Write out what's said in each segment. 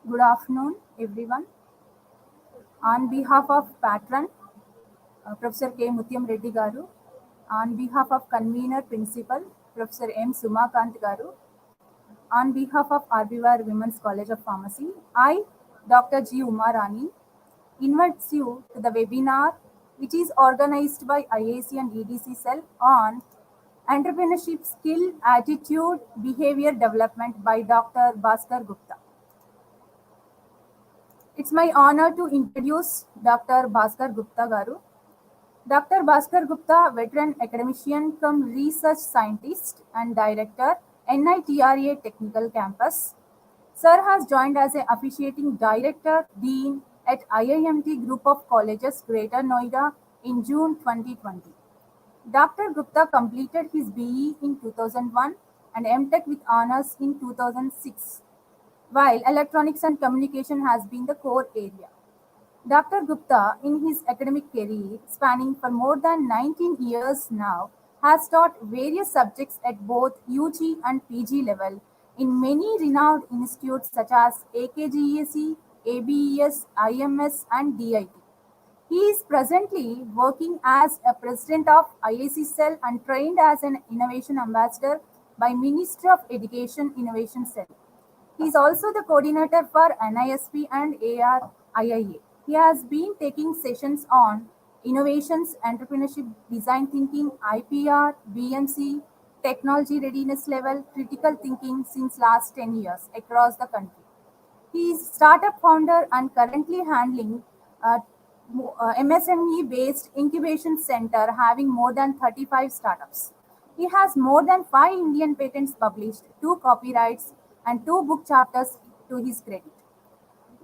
Good afternoon, everyone. On behalf of patron, Professor K. Mutyam Reddy Garu, on behalf of convener principal, Professor M. Sumakant Garu, on behalf of RBVRR Women's College of Pharmacy, I, Dr. G. Umarani, invites you to the webinar which is organized by IIC and EDC Cell on Entrepreneurship Skill, Attitude, Behavior Development by Dr. Bhaskar Gupta. It's my honor to introduce Dr. Bhaskar Gupta Garu. Dr. Bhaskar Gupta, veteran academician cum research scientist and director, NITRA Technical Campus. Sir has joined as an officiating director, dean at IIMT Group of Colleges, Greater Noida in June 2020. Dr. Gupta completed his BE in 2001 and MTech with honors in 2006, while electronics and communication has been the core area. Dr. Gupta, in his academic career, spanning for more than 19 years now, has taught various subjects at both UG and PG level in many renowned institutes such as AKGEC, ABES, IMS, and DIT. He is presently working as a president of IIC Cell and trained as an innovation ambassador by Ministry of Education Innovation Cell. He is also the coordinator for NISP and ARIIA. He has been taking sessions on innovations, entrepreneurship, design thinking, IPR, BMC, technology readiness level, critical thinking since last 10 years across the country. He is startup founder and currently handling a MSME-based incubation center having more than 35 startups. He has more than 5 Indian patents published, 2 copyrights, and 2 book chapters to his credit.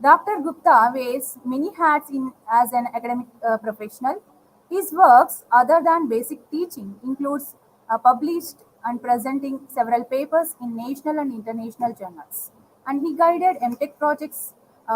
Dr. Gupta wears many hats as an academic professional. His works, other than basic teaching, includes published and presenting several papers in national and international journals. And he guided MTech projects,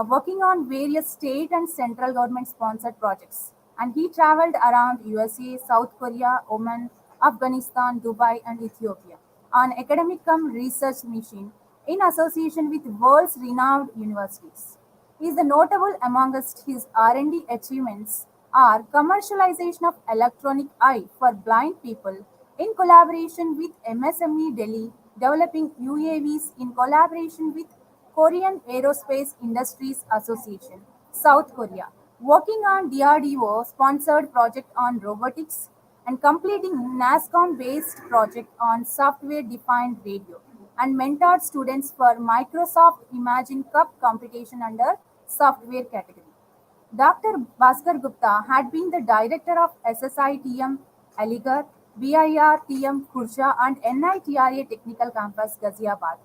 working on various state and central government sponsored projects. And he traveled around USA, South Korea, Oman, Afghanistan, Dubai, and Ethiopia on academic cum research mission in association with world's renowned universities. He is the notable amongst his R&D achievements are commercialization of electronic eye for blind people in collaboration with MSME Delhi, developing UAVs in collaboration with Korean Aerospace Industries Association, South Korea, working on DRDO sponsored project on robotics and completing NASCOM-based project on software-defined radio, and mentored students for Microsoft Imagine Cup competition under software category. Dr. Bhaskar Gupta had been the director of SSITM Aligarh, BIRTM Khurja, and NITRA Technical Campus Ghaziabad.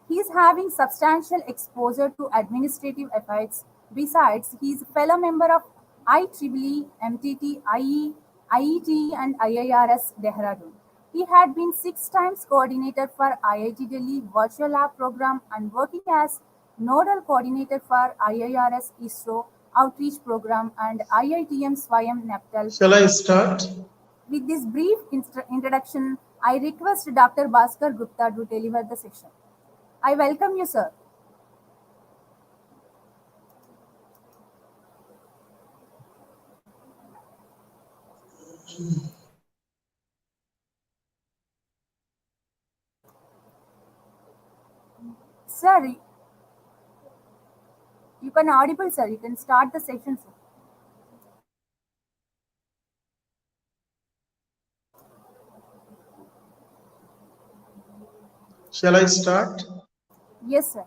He is having substantial exposure to administrative affairs. Besides, he is a fellow member of IEEE, MTT, IE, IET, and IIRS Dehradun. He had been 6 times coordinator for IIT Delhi Virtual Lab Program and working as nodal coordinator for IIRS ISRO Outreach Program and IITM Swayam Neptal. Shall I start? With this brief introduction, I request Dr. Bhaskar Gupta to deliver the session. I welcome you, sir. Sir, you can audible, sir. You can start the session, sir. Shall I start? Yes, sir.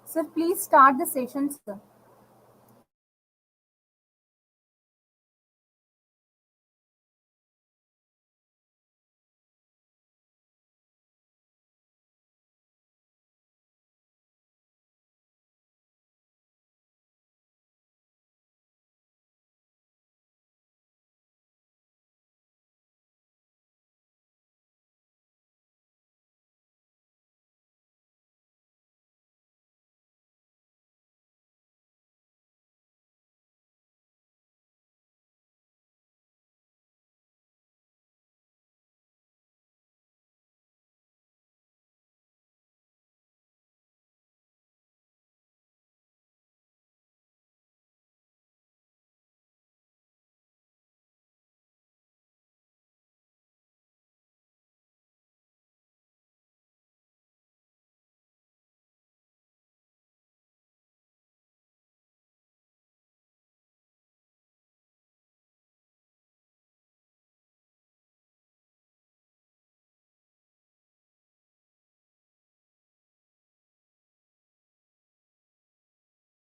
Sir, please start the session, sir.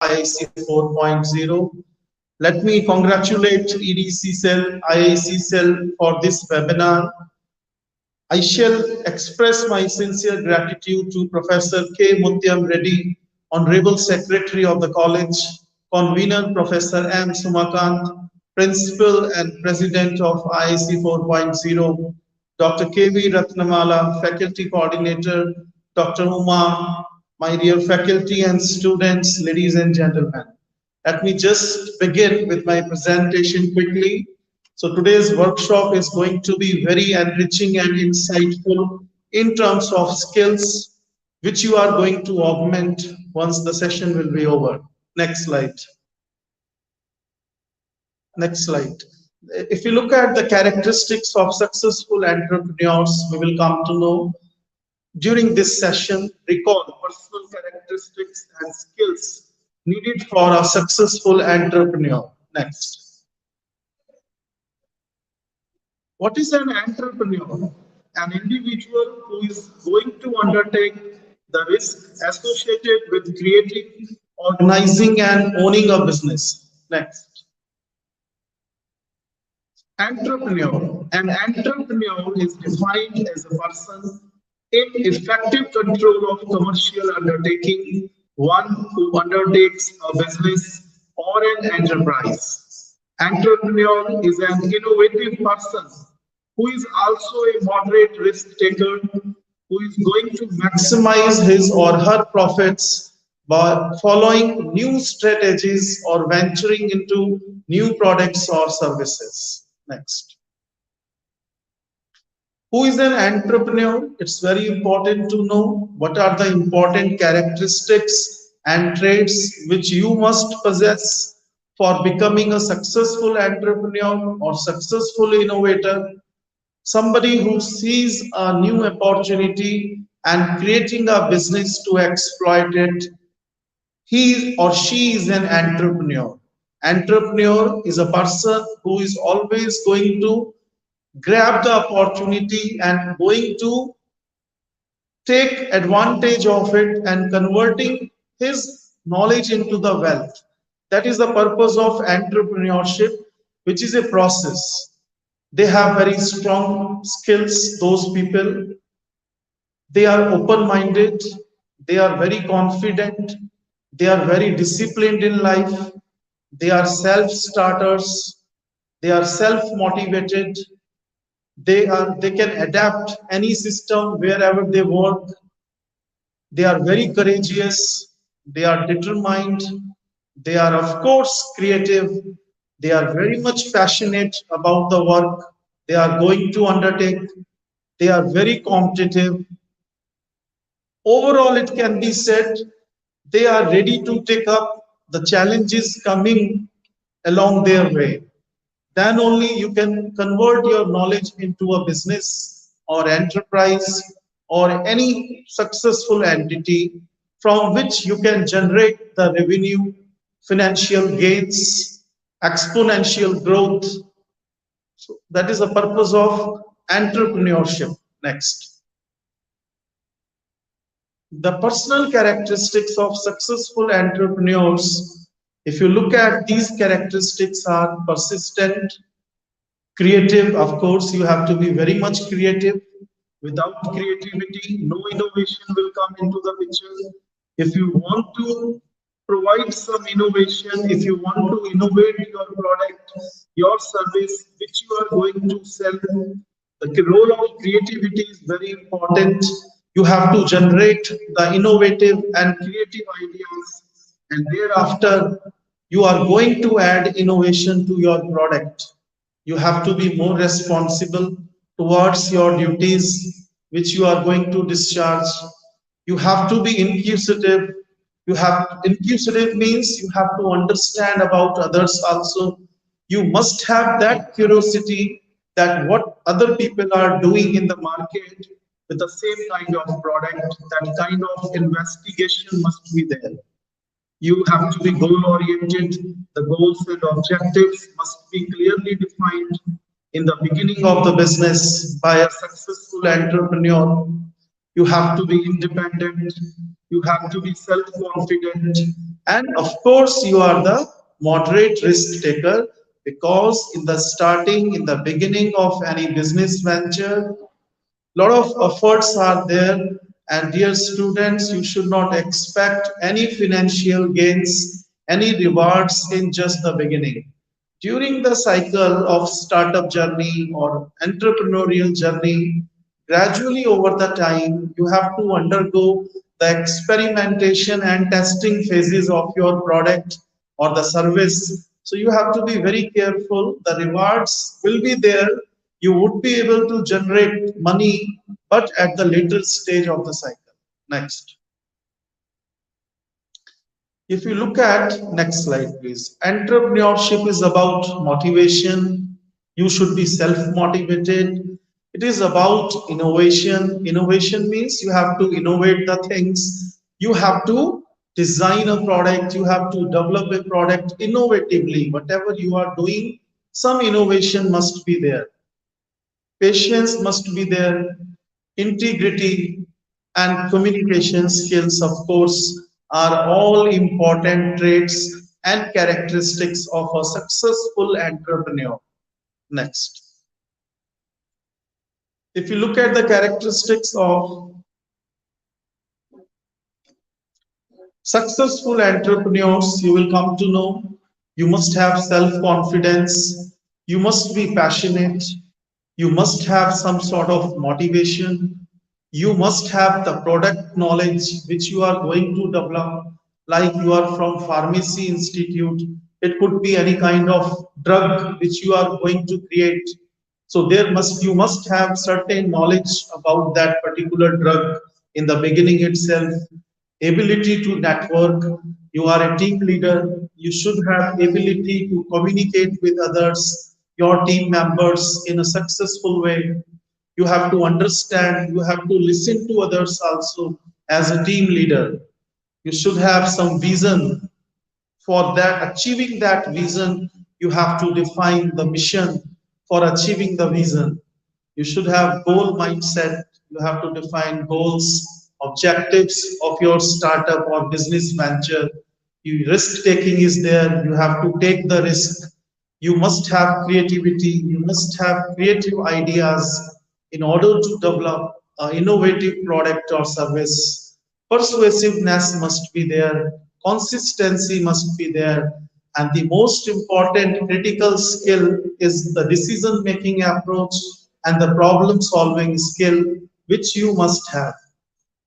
IIC 4.0. Let me congratulate EDC Cell, IIC Cell for this webinar. I shall express my sincere gratitude to Professor K. Mutyam Reddy, Honorable Secretary of the College, Convener Professor M. Sumakant, Principal and President of IIC 4.0, Dr. K.V. Ratnamala, Faculty Coordinator, Dr. Uma, my dear faculty and students, ladies and gentlemen. Let me just begin with my presentation quickly. So today's workshop is going to be very enriching and insightful in terms of skills which you are going to augment once the session will be over. Next slide. Next slide. If you look at the characteristics of successful entrepreneurs, we will come to know during this session, recall personal characteristics and skills needed for a successful entrepreneur. Next. What is an entrepreneur? An individual who is going to undertake the risk associated with creating, organizing, and owning a business. Next. Entrepreneur. An entrepreneur is defined as a person in effective control of commercial undertaking, one who undertakes a business or an enterprise. Entrepreneur is an innovative person who is also a moderate risk taker, who is going to maximize his or her profits by following new strategies or venturing into new products or services. Next. Who is an entrepreneur? It's very important to know what are the important characteristics and traits which you must possess for becoming a successful entrepreneur or successful innovator. Somebody who sees a new opportunity and creating a business to exploit it. He or she is an entrepreneur. Entrepreneur is a person who is always going to grab the opportunity and going to take advantage of it and converting his knowledge into the wealth. That is the purpose of entrepreneurship, which is a process. They have very strong skills, those people. They are open-minded, they are very confident, they are very disciplined in life, they are self-starters, they are self-motivated, they can adapt any system wherever they work. They are very courageous, they are determined, they are of course creative, they are very much passionate about the work they are going to undertake, they are very competitive. Overall, it can be said they are ready to take up the challenges coming along their way. Then only you can convert your knowledge into a business or enterprise or any successful entity from which you can generate the revenue, financial gains, exponential growth. So that is the purpose of entrepreneurship. Next. The personal characteristics of successful entrepreneurs, if you look at these characteristics, are persistent, creative. Of course, you have to be very much creative. Without creativity, no innovation will come into the picture. If you want to provide some innovation, if you want to innovate your product, your service, which you are going to sell, the role of creativity is very important. You have to generate the innovative and creative ideas, and thereafter you are going to add innovation to your product. You have to be more responsible towards your duties which you are going to discharge. You have to be inquisitive. Inquisitive means you have to understand about others also. You must have that curiosity that what other people are doing in the market with the same kind of product. That kind of investigation must be there. You have to be goal-oriented. The goals and objectives must be clearly defined in the beginning of the business by a successful entrepreneur. You have to be independent. You have to be self-confident. And of course, you are the moderate risk taker, because in the starting, in the beginning of any business venture, lot of efforts are there, and dear students, you should not expect any financial gains, any rewards in just the beginning. During the cycle of startup journey or entrepreneurial journey, gradually over the time, you have to undergo the experimentation and testing phases of your product or the service. So you have to be very careful. The rewards will be there. You would be able to generate money, but at the later stage of the cycle. Next. If you look at next slide, please. Entrepreneurship is about motivation. You should be self-motivated. It is about innovation. Innovation means you have to innovate the things. You have to design a product. You have to develop a product innovatively. Whatever you are doing, some innovation must be there. Patience must be there, integrity and communication skills, of course, are all important traits and characteristics of a successful entrepreneur. Next. If you look at the characteristics of successful entrepreneurs, you will come to know you must have self-confidence, you must be passionate, you must have some sort of motivation, you must have the product knowledge which you are going to develop, like you are from pharmacy institute, it could be any kind of drug which you are going to create. So you must have certain knowledge about that particular drug in the beginning itself, ability to network. You are a team leader, you should have ability to communicate with others, your team members, in a successful way. You have to understand, you have to listen to others also. As a team leader, you should have some vision. For that, achieving that vision, you have to define the mission. For achieving the vision, you should have goal mindset. You have to define goals, objectives of your startup or business venture. Risk taking is there. You have to take the risk. You must have creativity. You must have creative ideas in order to develop an innovative product or service. Persuasiveness must be there. Consistency must be there. And the most important critical skill is the decision making approach and the problem solving skill, which you must have.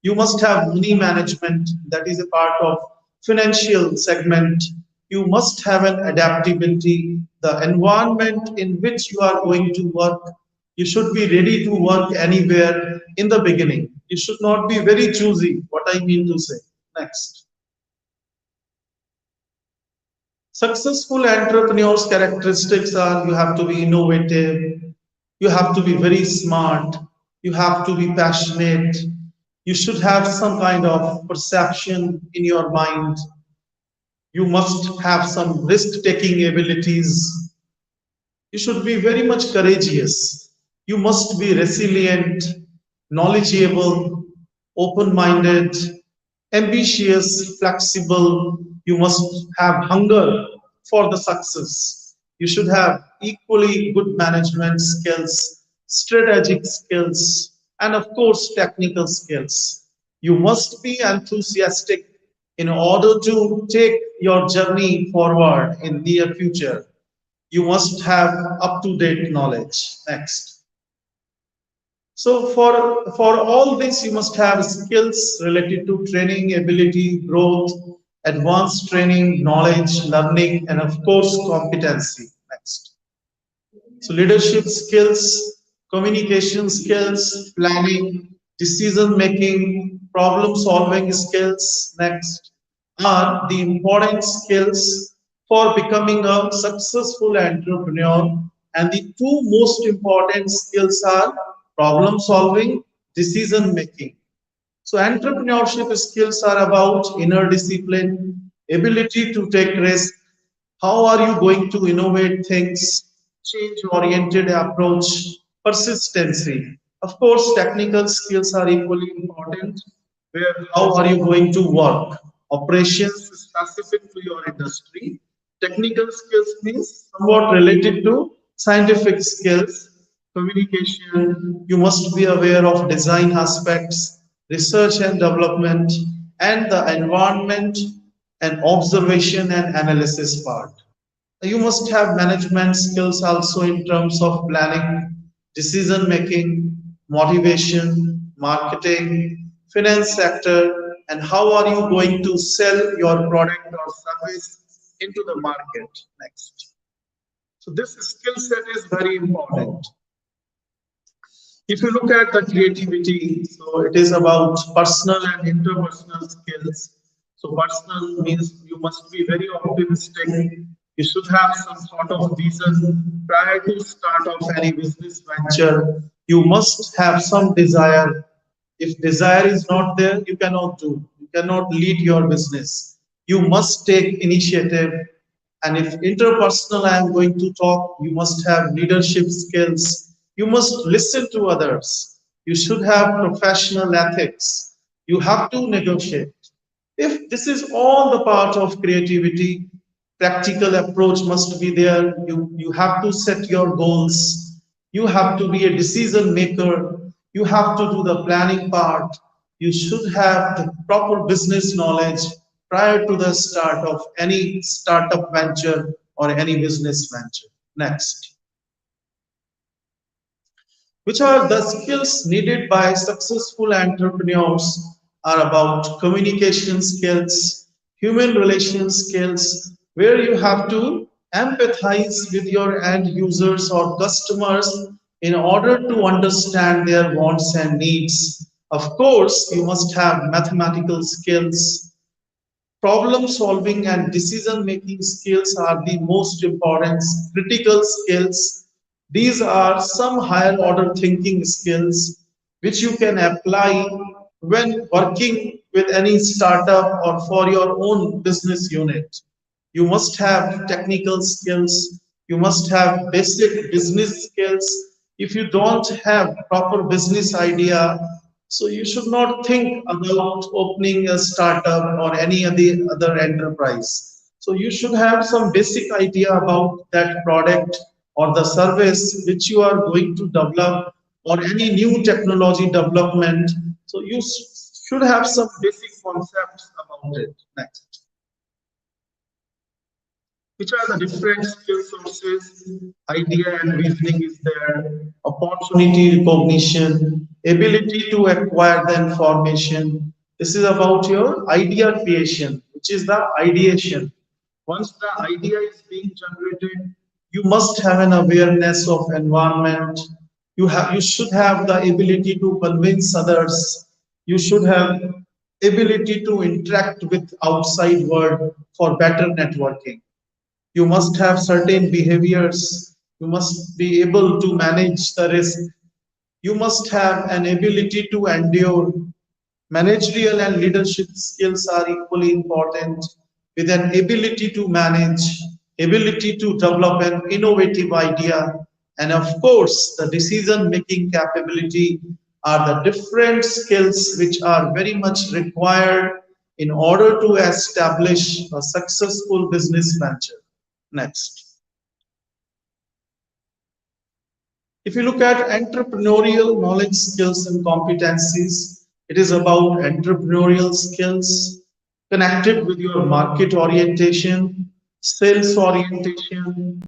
You must have money management, that is a part of financial segment. You must have an adaptability, the environment in which you are going to work. You should be ready to work anywhere in the beginning. You should not be very choosy, what I mean to say. Next. Successful entrepreneurs' characteristics are: you have to be innovative, you have to be very smart, you have to be passionate, you should have some kind of perception in your mind, you must have some risk taking abilities, you should be very much courageous, you must be resilient, knowledgeable, open minded, ambitious, flexible. You must have hunger for the success. You should have equally good management skills, strategic skills, and of course, technical skills. You must be enthusiastic in order to take your journey forward in near future. You must have up-to-date knowledge. Next. So for all this, you must have skills related to training, ability, growth, advanced training, knowledge, learning, and of course, competency. Next. So leadership skills, communication skills, planning, decision making, problem solving skills, next, are the important skills for becoming a successful entrepreneur. And the two most important skills are problem solving, decision making. So entrepreneurship skills are about inner discipline, ability to take risk. How are you going to innovate things? Change-oriented approach, persistency. Of course, technical skills are equally important. Where how are you going to work operations specific to your industry. Technical skills means somewhat related to scientific skills. Communication, you must be aware of design aspects, research and development, and the environment and observation and analysis part. You must have management skills also in terms of planning, decision making, motivation, marketing, finance sector, and how are you going to sell your product or service into the market next. So this skill set is very important. If you look at the creativity, so it is about personal and interpersonal skills. So personal means you must be very optimistic. You should have some sort of vision prior to start of any business venture. You must have some desire. If desire is not there, you cannot do. You cannot lead your business. You must take initiative. And if interpersonal I am going to talk, you must have leadership skills. You must listen to others. You should have professional ethics. You have to negotiate. If this is all the part of creativity, practical approach must be there. You have to set your goals. You have to be a decision maker. You have to do the planning part. You should have the proper business knowledge prior to the start of any startup venture or any business venture. Next. Which are the skills needed by successful entrepreneurs are about communication skills, human relations skills, where you have to empathize with your end users or customers in order to understand their wants and needs. Of course, you must have mathematical skills. Problem solving and decision making skills are the most important critical skills. These are some higher order thinking skills which you can apply when working with any startup or for your own business unit. You must have technical skills. You must have basic business skills. If you don't have proper business idea, so you should not think about opening a startup or any other enterprise. So you should have some basic idea about that product or the service which you are going to develop or any new technology development. So you should have some basic concepts about it. Next. Which are the different skill sources? Idea and reasoning is there, opportunity recognition, ability to acquire the information. This is about your idea creation, which is the ideation. Once the idea is being generated, you must have an awareness of environment. You should have the ability to convince others. You should have ability to interact with outside world for better networking. You must have certain behaviors. You must be able to manage the risk. You must have an ability to endure. Managerial and leadership skills are equally important, with an ability to manage, ability to develop an innovative idea, and of course, the decision making capability are the different skills which are very much required in order to establish a successful business venture. Next. If you look at entrepreneurial knowledge, skills, and competencies, it is about entrepreneurial skills connected with your market orientation, sales orientation,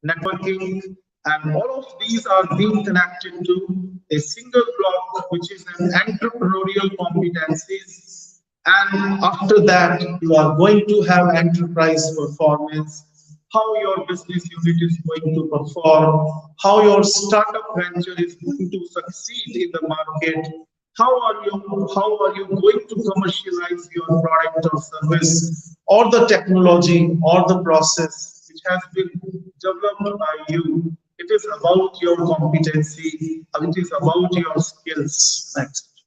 networking, and all of these are being connected to a single block, which is an entrepreneurial competencies. And after that, you are going to have enterprise performance, how your business unit is going to perform, how your startup venture is going to succeed in the market, how are you going to commercialize your product or service or the technology or the process which has been developed by you. It is about your competency, it is about your skills. Next.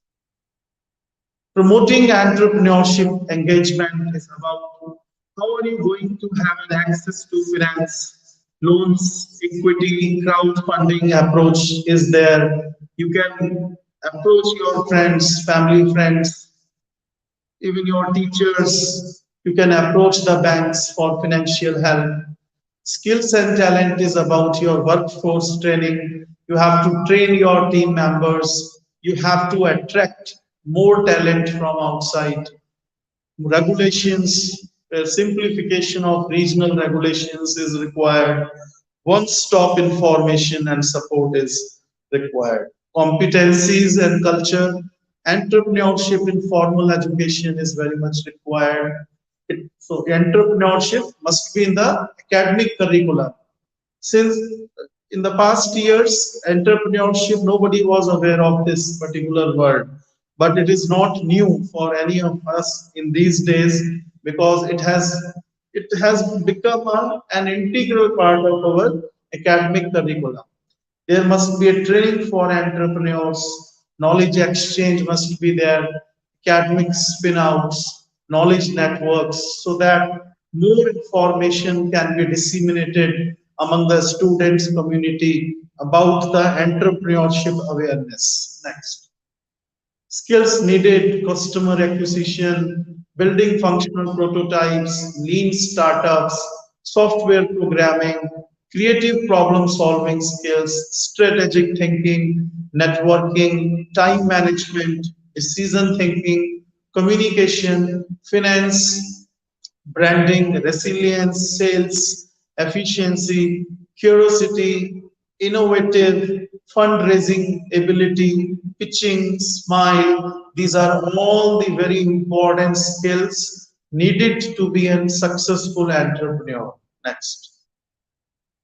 Promoting entrepreneurship engagement is about how are you going to have an access to finance, loans, equity, crowdfunding approach is there. You can approach your friends, family friends. even your teachers, you can approach the banks for financial help. Skills and talent is about your workforce training. You have to train your team members. You have to attract more talent from outside. Regulations, simplification of regional regulations is required. One-stop information and support is required. Competencies and culture, entrepreneurship in formal education is very much required. So entrepreneurship must be in the academic curriculum. Since in the past years, entrepreneurship, nobody was aware of this particular word, but it is not new for any of us in these days because it has become an integral part of our academic curriculum. There must be a training for entrepreneurs, knowledge exchange must be there, academic spin-outs, knowledge networks, so that more information can be disseminated among the students community about the entrepreneurship awareness. Next. Skills needed, customer acquisition, building functional prototypes, lean startups, software programming, creative problem solving skills, strategic thinking, networking, time management, decision thinking, communication, finance, branding, resilience, sales, efficiency, curiosity, innovative, fundraising ability, pitching, smile. These are all the very important skills needed to be a successful entrepreneur. Next.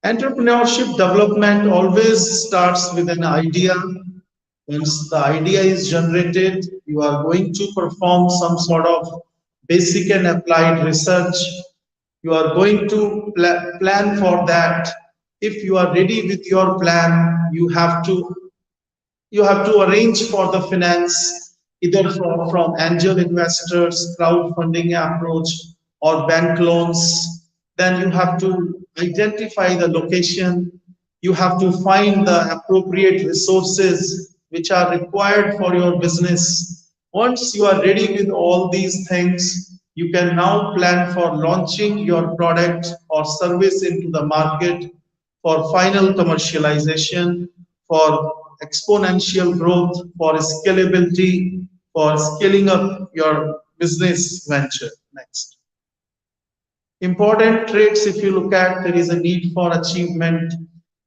Entrepreneurship development always starts with an idea. Once the idea is generated, you are going to perform some sort of basic and applied research. You are going to plan for that. If you are ready with your plan, you have to arrange for the finance either from angel investors, crowdfunding approach, or bank loans. Then you have to identify the location. You have to find the appropriate resources which are required for your business. Once you are ready with all these things, you can now plan for launching your product or service into the market for final commercialization, for exponential growth, for scalability, for scaling up your business venture. Next. Important traits, if you look at, there is a need for achievement.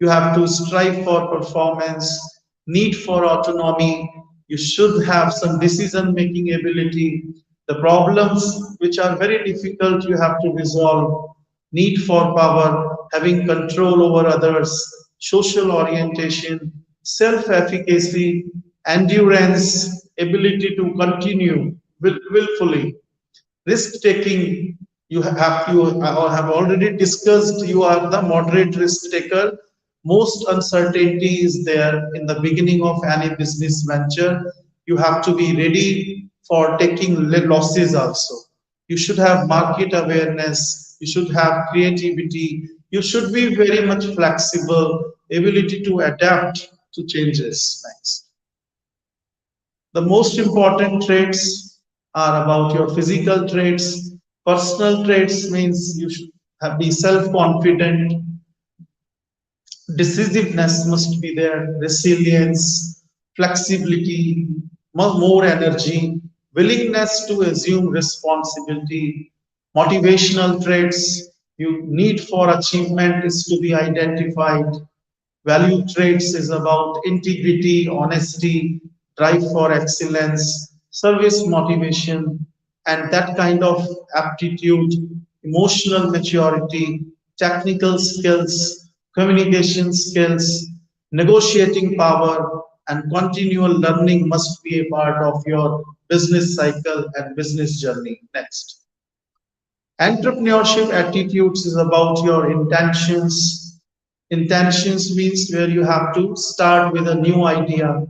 You have to strive for performance, need for autonomy. You should have some decision making ability. The problems which are very difficult, you have to resolve. Need for power, having control over others, social orientation, self efficacy, endurance, ability to continue willfully, risk taking. You have already discussed, you are the moderate risk taker. Most uncertainty is there in the beginning of any business venture. You have to be ready for taking losses also. You should have market awareness, you should have creativity, you should be very much flexible, ability to adapt to changes. Next. The most important traits are about your physical traits. Personal traits means you should be self-confident, decisiveness must be there, resilience, flexibility, more energy, willingness to assume responsibility, motivational traits. You need for achievement is to be identified. Value traits is about integrity, honesty, drive for excellence, service motivation, and that kind of aptitude, emotional maturity, technical skills, communication skills, negotiating power, and continual learning must be a part of your business cycle and business journey. Next. Entrepreneurship attitudes is about your intentions. Intentions means where you have to start with a new idea.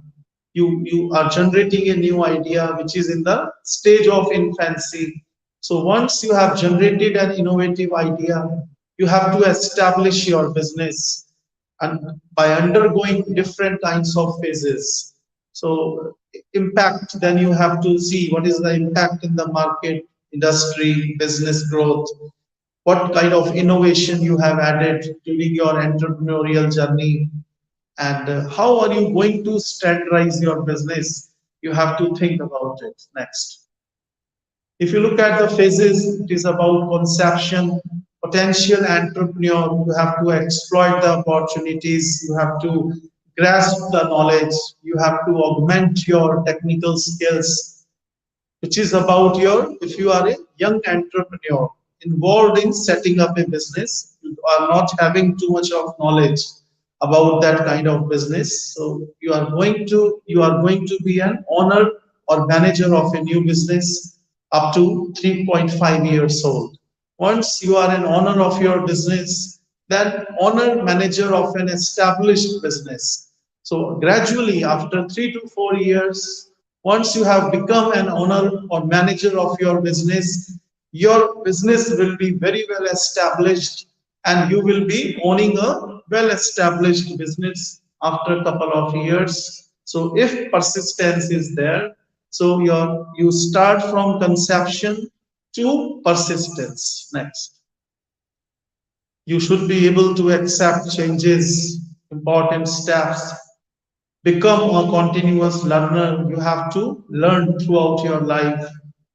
You are generating a new idea which is in the stage of infancy. So once you have generated an innovative idea, you have to establish your business and by undergoing different kinds of phases. So impact, then you have to see what is the impact in the market, industry, business growth, what kind of innovation you have added during your entrepreneurial journey, and how are you going to standardize your business. You have to think about it. Next, if you look at the phases, it is about conception. Potential entrepreneur, you have to exploit the opportunities, you have to grasp the knowledge, you have to augment your technical skills, which is about your, if you are a young entrepreneur involved in setting up a business, you are not having too much of knowledge about that kind of business. So you are going to be an owner or manager of a new business up to 3.5 years old. Once you are an owner of your business, then owner manager of an established business. So gradually, after 3 to 4 years, once you have become an owner or manager of your business will be very well established, and you will be owning a well established business after a couple of years. So if persistence is there, so you start from conception to persistence. Next, you should be able to accept changes, important steps, become a continuous learner. You have to learn throughout your life.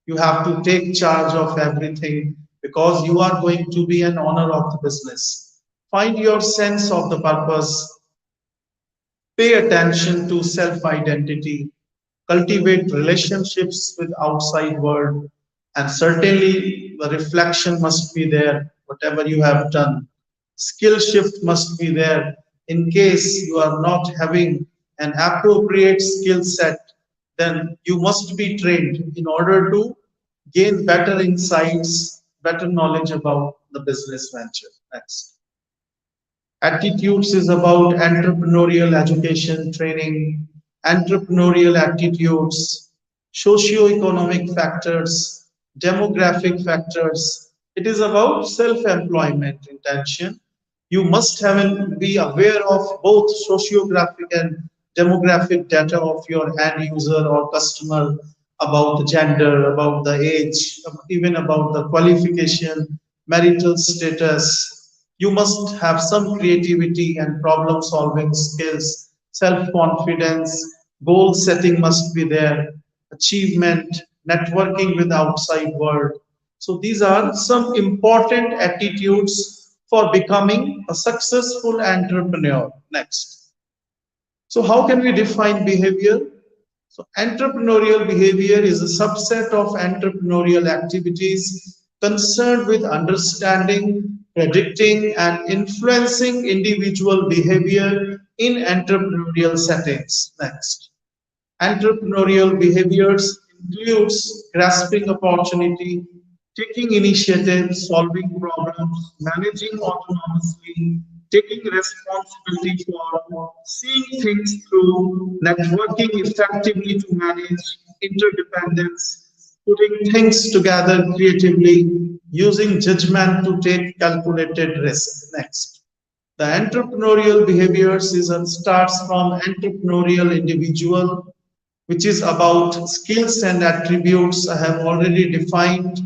You have to take charge of everything because you are going to be an owner of the business. Find your sense of the purpose, pay attention to self identity, cultivate relationships with outside world, and certainly the reflection must be there whatever you have done. Skill shift must be there in case you are not having an appropriate skill set, then you must be trained in order to gain better insights, better knowledge about the business venture. Next, attitudes is about entrepreneurial education training, entrepreneurial attitudes, socio-economic factors, demographic factors. It is about self-employment intention. You must have be aware of both sociographic and demographic data of your end user or customer, about the gender, about the age, even about the qualification, marital status. You must have some creativity and problem solving skills, self confidence, goal setting must be there, achievement, networking with outside world. So these are some important attitudes for becoming a successful entrepreneur. Next, so how can we define behavior? So entrepreneurial behavior is a subset of entrepreneurial activities concerned with understanding, predicting, and influencing individual behavior in entrepreneurial settings. Next, entrepreneurial behaviors includes grasping opportunity, taking initiative, solving problems, managing autonomously, taking responsibility for seeing things through, networking effectively to manage interdependence, putting things together creatively, using judgment to take calculated risk. Next, the entrepreneurial behaviors starts from entrepreneurial individual, which is about skills and attributes I have already defined.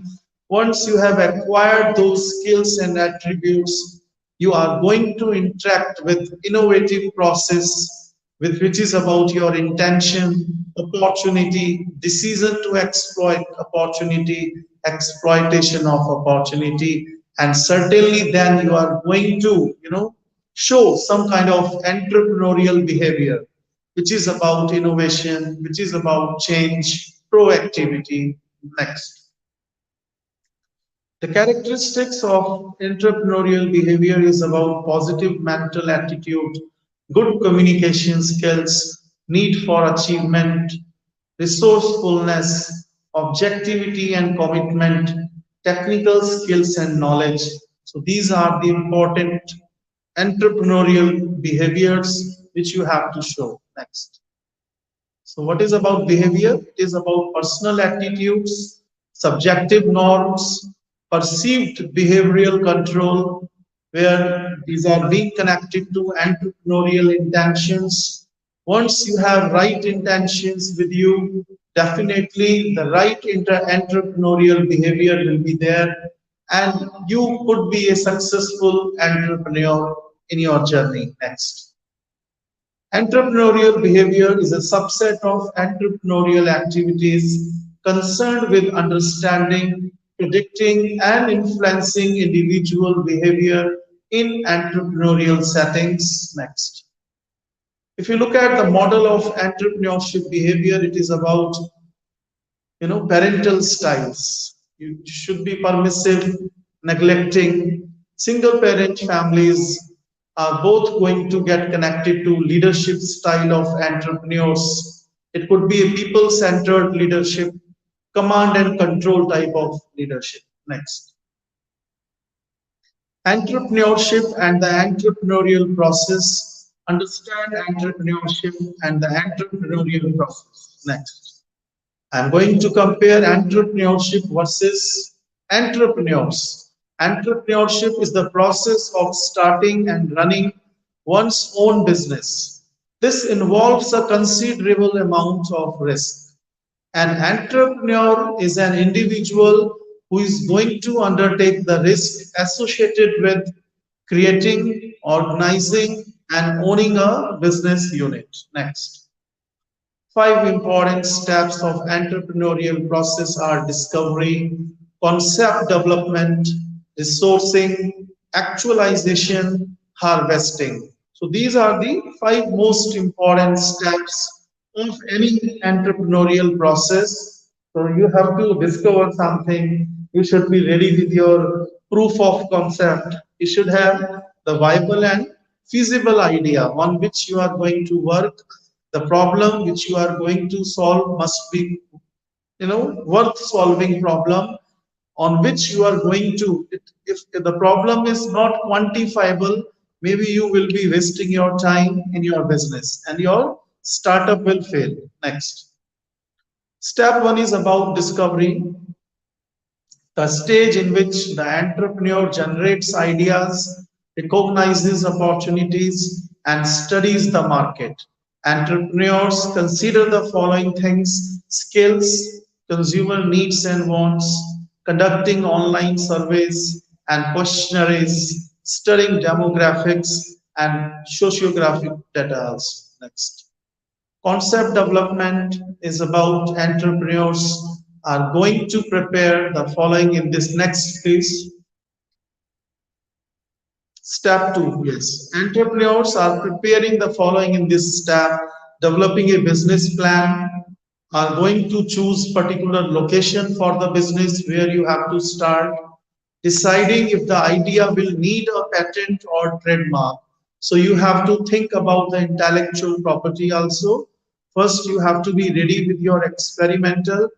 Once you have acquired those skills and attributes, you are going to interact with innovative process, with which is about your intention, opportunity, decision to exploit opportunity, exploitation of opportunity, and certainly then you are going to, show some kind of entrepreneurial behavior, which is about innovation, which is about change, proactivity. Next, the characteristics of entrepreneurial behavior is about positive mental attitude, good communication skills, need for achievement, resourcefulness, objectivity and commitment, technical skills and knowledge. So these are the important entrepreneurial behaviors which you have to show. Next. So what is about behavior? It is about personal attitudes, subjective norms, perceived behavioral control, where these are being connected to entrepreneurial intentions, Once you have right intentions with you, definitely the right entrepreneurial behavior will be there, and you could be a successful entrepreneur in your journey. Next. Entrepreneurial behavior is a subset of entrepreneurial activities concerned with understanding, predicting, and influencing individual behavior in entrepreneurial settings. Next. If you look at the model of entrepreneurship behavior, it is about parental styles. You should be permissive, neglecting. Single parent families are both going to get connected to leadership style of entrepreneurs. It could be a people-centered leadership, command and control type of leadership. Next. Entrepreneurship and the entrepreneurial process. Understand entrepreneurship and the entrepreneurial process. Next. I'm going to compare entrepreneurship versus entrepreneurs. Entrepreneurship is the process of starting and running one's own business. This involves a considerable amount of risk. An entrepreneur is an individual who is going to undertake the risk associated with creating, organizing, and owning a business unit. Next. Five important steps of entrepreneurial process are discovery, concept development, resourcing, actualization, harvesting. So these are the five most important steps of any entrepreneurial process. So you have to discover something. You should be ready with your proof of concept. You should have the viable and feasible idea on which you are going to work. The problem which you are going to solve must be worth solving problem on which you are going to, if the problem is not quantifiable, maybe you will be wasting your time in your business and your startup will fail. Next. Step one is about discovery, the stage in which the entrepreneur generates ideas, recognizes opportunities, and studies the market. Entrepreneurs consider the following things: skills, consumer needs and wants, conducting online surveys and questionnaires, studying demographics and sociographic data. Next. Concept development is about entrepreneurs are going to prepare the following in this next phase. Step 2, yes. Entrepreneurs are preparing the following in this step: developing a business plan, are going to choose particular location for the business where you have to start, deciding if the idea will need a patent or trademark. So you have to think about the intellectual property also. First, you have to be ready with your experimental,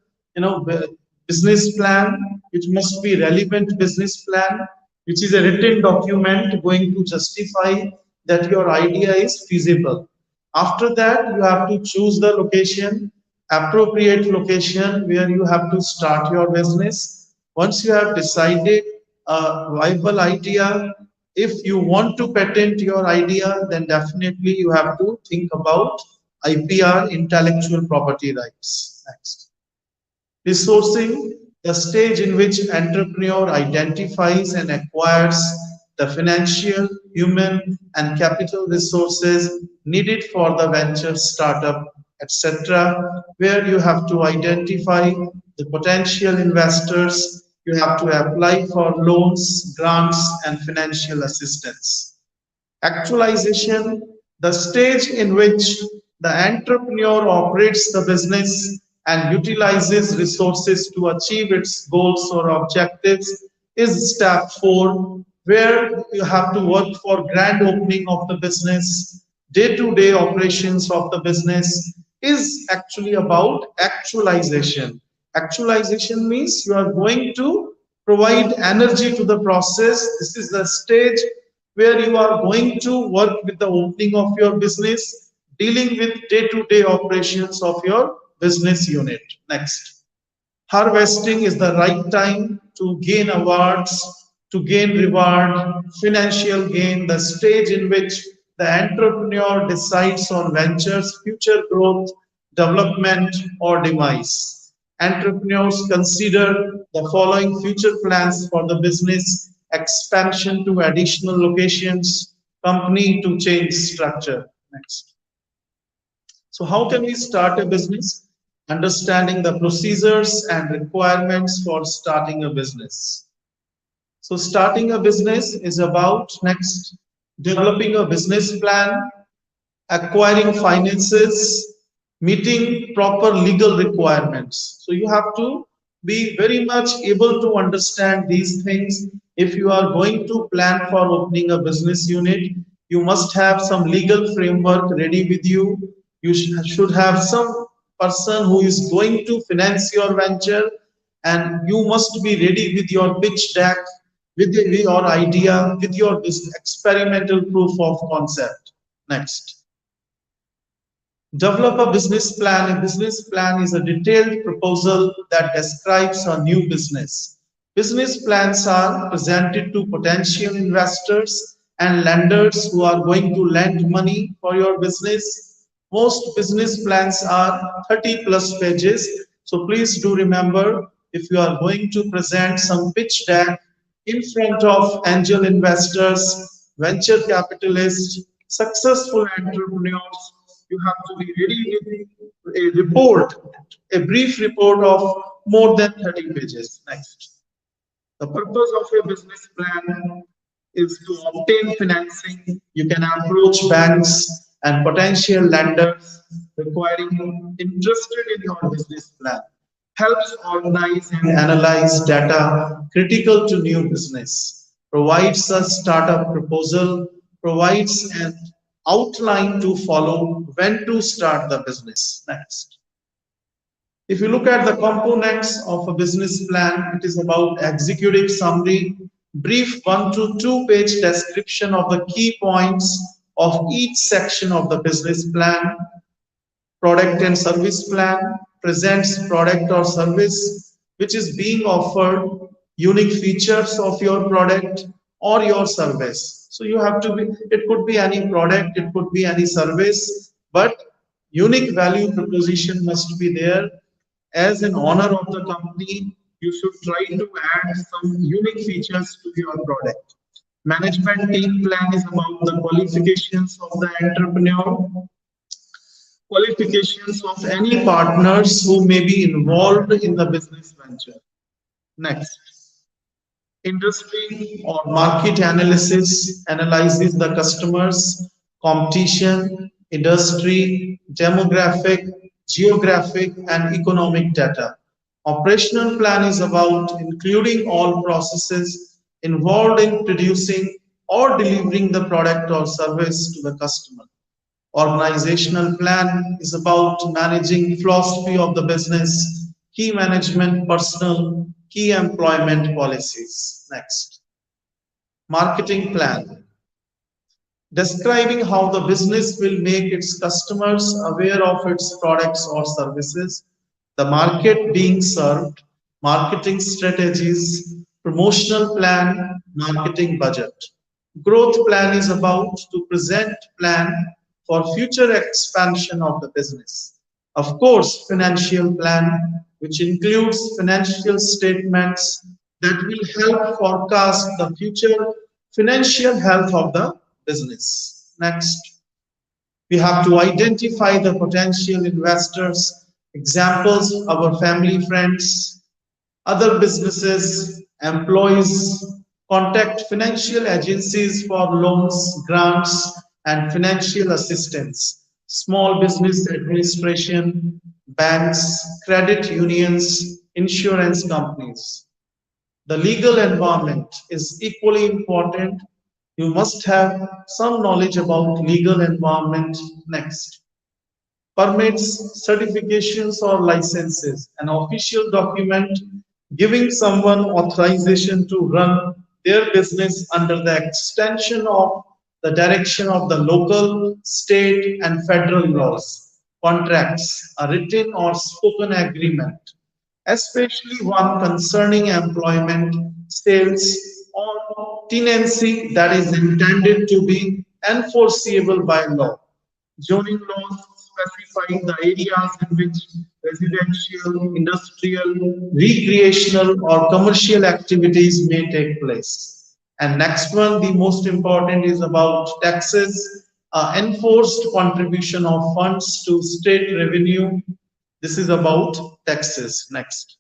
business plan, which must be relevant business plan, which is a written document going to justify that your idea is feasible. After that, you have to choose the location, appropriate location where you have to start your business. Once you have decided a viable idea, if you want to patent your idea, then definitely you have to think about IPR, intellectual property rights. Next. Resourcing, the stage in which entrepreneur identifies and acquires the financial, human, and capital resources needed for the venture startup, etc., where you have to identify the potential investors, you have to apply for loans, grants, and financial assistance. Actualization, the stage in which the entrepreneur operates the business and utilizes resources to achieve its goals or objectives, is step 4, where you have to work for grand opening of the business, day-to-day operations of the business, is actually about actualization. Actualization means you are going to provide energy to the process. This is the stage where you are going to work with the opening of your business, dealing with day-to-day operations of your business unit. Next. Harvesting is the right time to gain awards, to gain reward, financial gain, the stage in which the entrepreneur decides on venture's future growth, development, or demise. Entrepreneurs consider the following future plans for the business: expansion to additional locations, company to change structure. Next. So how can we start a business? Understanding the procedures and requirements for starting a business. So starting a business is about next developing a business plan, acquiring finances, meeting proper legal requirements. So you have to be very much able to understand these things. If you are going to plan for opening a business unit, you must have some legal framework ready with you. You should have some person who is going to finance your venture, and you must be ready with your pitch deck, with your idea, with your experimental proof of concept. Next. Develop a business plan. A business plan is a detailed proposal that describes a new business. Business plans are presented to potential investors and lenders who are going to lend money for your business. Most business plans are 30 plus pages. So please do remember, if you are going to present some pitch deck in front of angel investors, venture capitalists, successful entrepreneurs, you have to be ready with a report, a brief report of more than 30 pages. Next. The purpose of a business plan is to obtain financing. You can approach banks and potential lenders requiring interested in your business plan. Helps organize and analyze data critical to new business. Provides a startup proposal. Provides an outline to follow when to start the business. Next. If you look at the components of a business plan, it is about executive summary, brief 1 to 2 page description of the key points of each section of the business plan. Product and service plan presents product or service which is being offered, unique features of your product or your service. So you have to be, it could be any product, it could be any service, but unique value proposition must be there. As an owner of the company, you should try to add some unique features to your product. Management team plan is about the qualifications of the entrepreneur, qualifications of any partners who may be involved in the business venture. Next. Industry or market analysis analyzes the customers, competition, industry, demographic, geographic, and economic data. Operational plan is about including all processes involved in producing or delivering the product or service to the customer. Organizational plan is about managing philosophy of the business, key management, personnel, key employment policies. Next. Marketing plan. Describing how the business will make its customers aware of its products or services, the market being served, marketing strategies, promotional plan, marketing budget. Growth plan is about to present plan for future expansion of the business. Of course, financial plan, which includes financial statements that will help forecast the future financial health of the business. Next, we have to identify the potential investors, examples, our family, friends, other businesses, employees, contact financial agencies for loans, grants, and financial assistance, small business administration, banks, credit unions, insurance companies. The legal environment is equally important. You must have some knowledge about legal environment. Next. Permits, certifications, or licenses, an official document giving someone authorization to run their business under the extension of the direction of the local, state, and federal laws. Contracts, a written or spoken agreement, especially one concerning employment, sales, or tenancy that is intended to be enforceable by law. Zoning laws specify the areas in which residential, industrial, recreational, or commercial activities may take place. And next one, the most important, is about taxes, enforced contribution of funds to state revenue. This is about taxes. Next.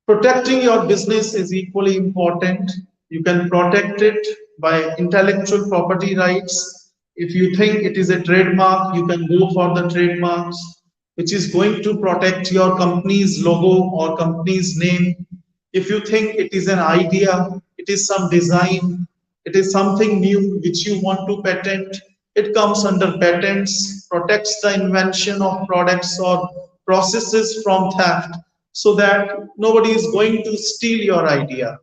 Protecting your business is equally important. You can protect it by intellectual property rights. If you think it is a trademark, you can go for the trademarks, which is going to protect your company's logo or company's name. If you think it is an idea, it is some design, it is something new which you want to patent, it comes under patents, protects the invention of products or processes from theft, so that nobody is going to steal your idea.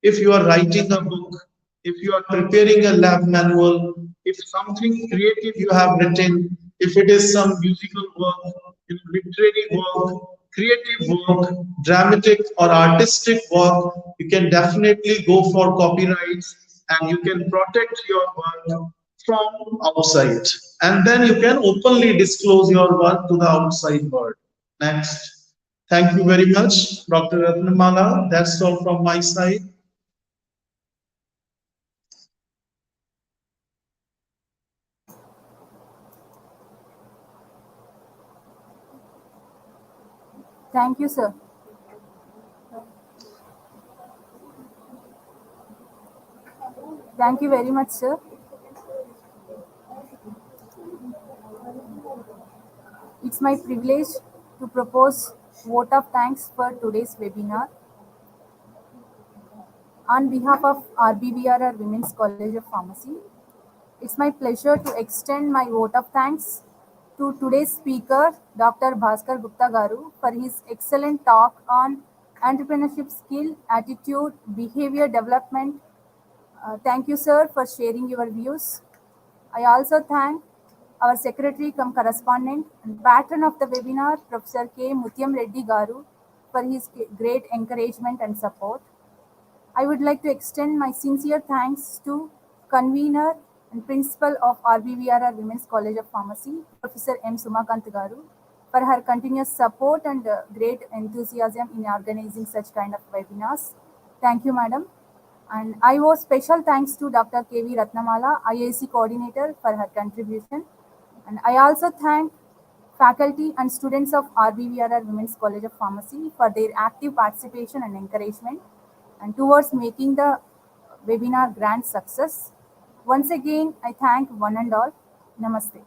If you are writing a book, if you are preparing a lab manual, if something creative you have written, if it is some musical work, literary work, creative work, dramatic or artistic work, you can definitely go for copyrights and you can protect your work from outside. And then you can openly disclose your work to the outside world. Next. Thank you very much, Dr. Ratnamala. That's all from my side. Thank you, sir. Thank you very much, sir. It's my privilege to propose vote of thanks for today's webinar. On behalf of RBVRR Women's College of Pharmacy, it's my pleasure to extend my vote of thanks to today's speaker, Dr. Bhaskar Gupta Garu, for his excellent talk on entrepreneurship skill, attitude, behavior development. Thank you, sir, for sharing your views. I also thank our secretary cum correspondent and patron of the webinar, Professor K. Mutyam Reddy Garu, for his great encouragement and support. I would like to extend my sincere thanks to convener and principal of RBVRR Women's College of Pharmacy, Professor M. Sumakant Garu, for her continuous support and great enthusiasm in organizing such kind of webinars. Thank you, madam. And I owe special thanks to Dr. K.V. Ratnamala, IIC coordinator, for her contribution. And I also thank faculty and students of RBVRR Women's College of Pharmacy for their active participation and encouragement and towards making the webinar grand success. Once again, I thank one and all. Namaste.